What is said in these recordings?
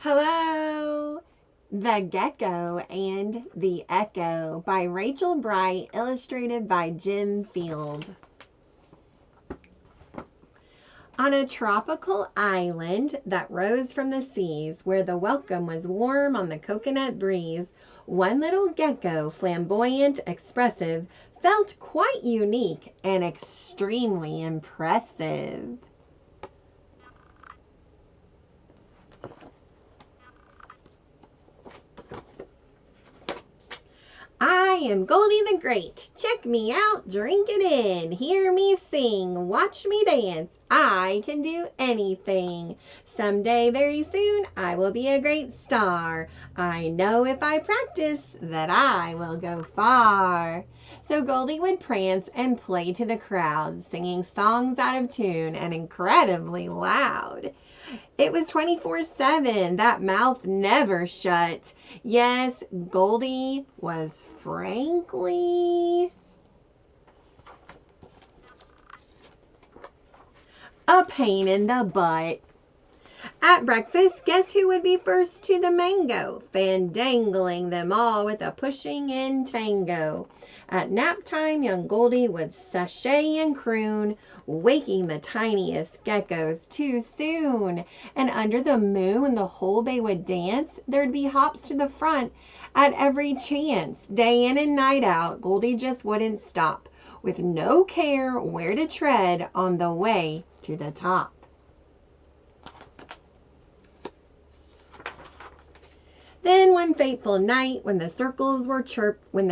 Hello! The Gecko and the Echo by Rachel Bright, illustrated by Jim Field. On a tropical island that rose from the seas, where the welcome was warm on the coconut breeze, one little gecko, flamboyant, expressive, felt quite unique and extremely impressive. I am Goldy the Great. Check me out, drink it in, hear me sing, watch me dance. I can do anything. Someday, very soon, I will be a great star. I know if I practice that I will go far. So Goldy would prance and play to the crowd, singing songs out of tune and incredibly loud. It was 24/7. That mouth never shut. Yes, Goldy was frankly a pain in the butt. At breakfast, guess who would be first to the mango, fandangling them all with a pushing in tango. At nap time, young Goldy would sashay and croon, waking the tiniest geckos too soon. And under the moon, when the whole bay would dance, there'd be hops to the front at every chance. Day in and night out, Goldy just wouldn't stop, with no care where to tread on the way to the top. Then one fateful night, when the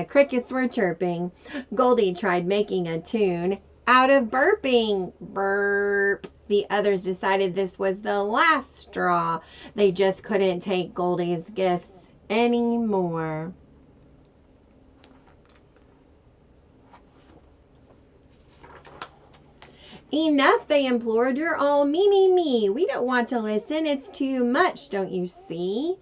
crickets were chirping, Goldy tried making a tune out of burping. Burp. The others decided this was the last straw. They just couldn't take Goldy's gifts anymore. Enough, they implored. You're all me, me, me. We don't want to listen. It's too much, don't you see?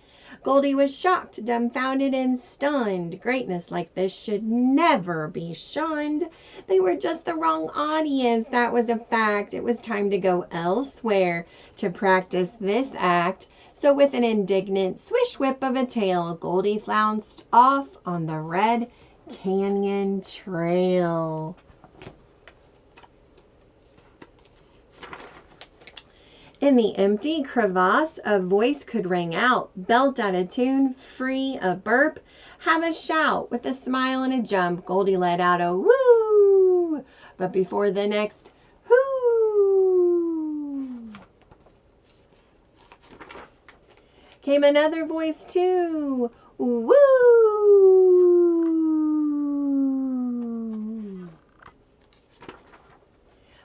Goldy was shocked, dumbfounded, and stunned. Greatness like this should never be shunned. They were just the wrong audience, that was a fact. It was time to go elsewhere to practice this act. So with an indignant swish whip of a tail, Goldy flounced off on the Red Canyon Trail. In the empty crevasse, a voice could ring out, belt out a tune, free a burp, have a shout. With a smile and a jump, Goldy let out a woo! But before the next whoo came another voice too, woo!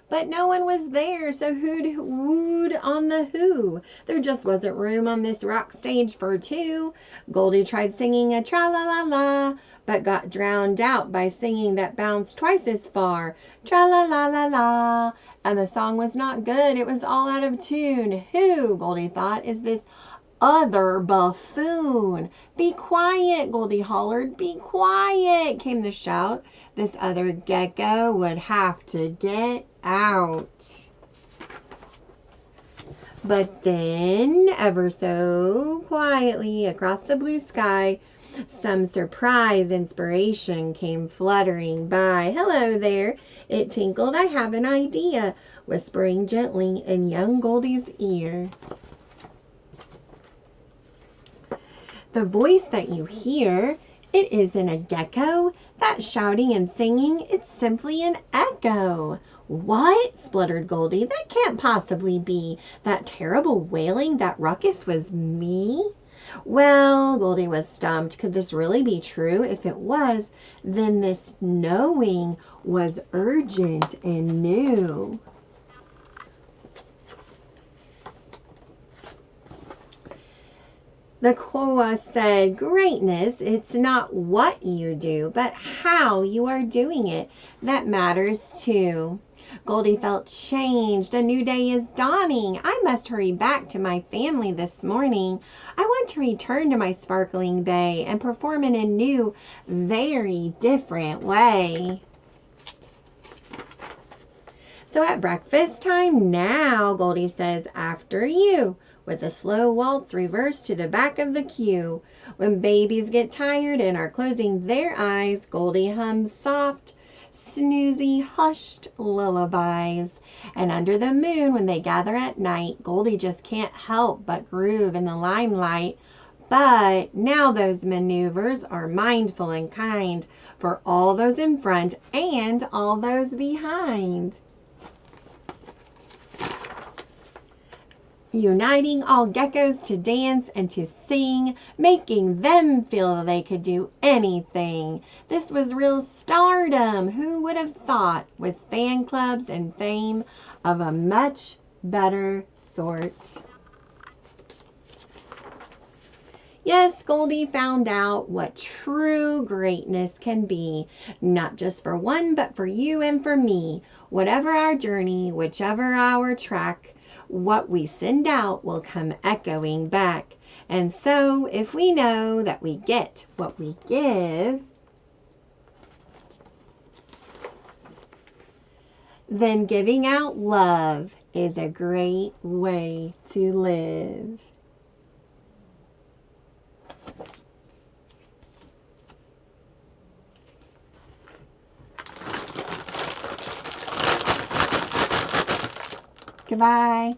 But no one was there, so who'd wooed on the who? There just wasn't room on this rock stage for two. Goldy tried singing a tra-la-la-la, but got drowned out by singing that bounced twice as far. Tra-la-la-la-la. And the song was not good. It was all out of tune. Who, Goldy thought, is this other buffoon? Be quiet, Goldy hollered. Be quiet, came the shout. This other gecko would have to get out. But then, ever so quietly across the blue sky, some surprise inspiration came fluttering by. Hello there, it tinkled. I have an idea, whispering gently in young Goldy's ear. The voice that you hear, it isn't a gecko. That shouting and singing, it's simply an echo. What? Spluttered Goldy. That can't possibly be. That terrible wailing, that ruckus was me? Well, Goldy was stumped. Could this really be true? If it was, then this knowing was urgent and new. The koa said, greatness, it's not what you do, but how you are doing it that matters too. Goldy felt changed. A new day is dawning. I must hurry back to my family this morning. I want to return to my sparkling bay and perform in a new, very different way. So at breakfast time now, Goldy says, after you. with a slow waltz reverse to the back of the queue. When babies get tired and are closing their eyes, Goldy hums soft, snoozy, hushed lullabies. And under the moon, when they gather at night, Goldy just can't help but groove in the limelight. But now those maneuvers are mindful and kind for all those in front and all those behind. Uniting all geckos to dance and to sing, making them feel they could do anything. This was real stardom. Who would have thought, with fan clubs and fame of a much better sort? Yes, Goldy found out what true greatness can be, not just for one, but for you and for me. Whatever our journey, whichever our track, what we send out will come echoing back. And so, if we know that we get what we give, then giving out love is a great way to live. Goodbye.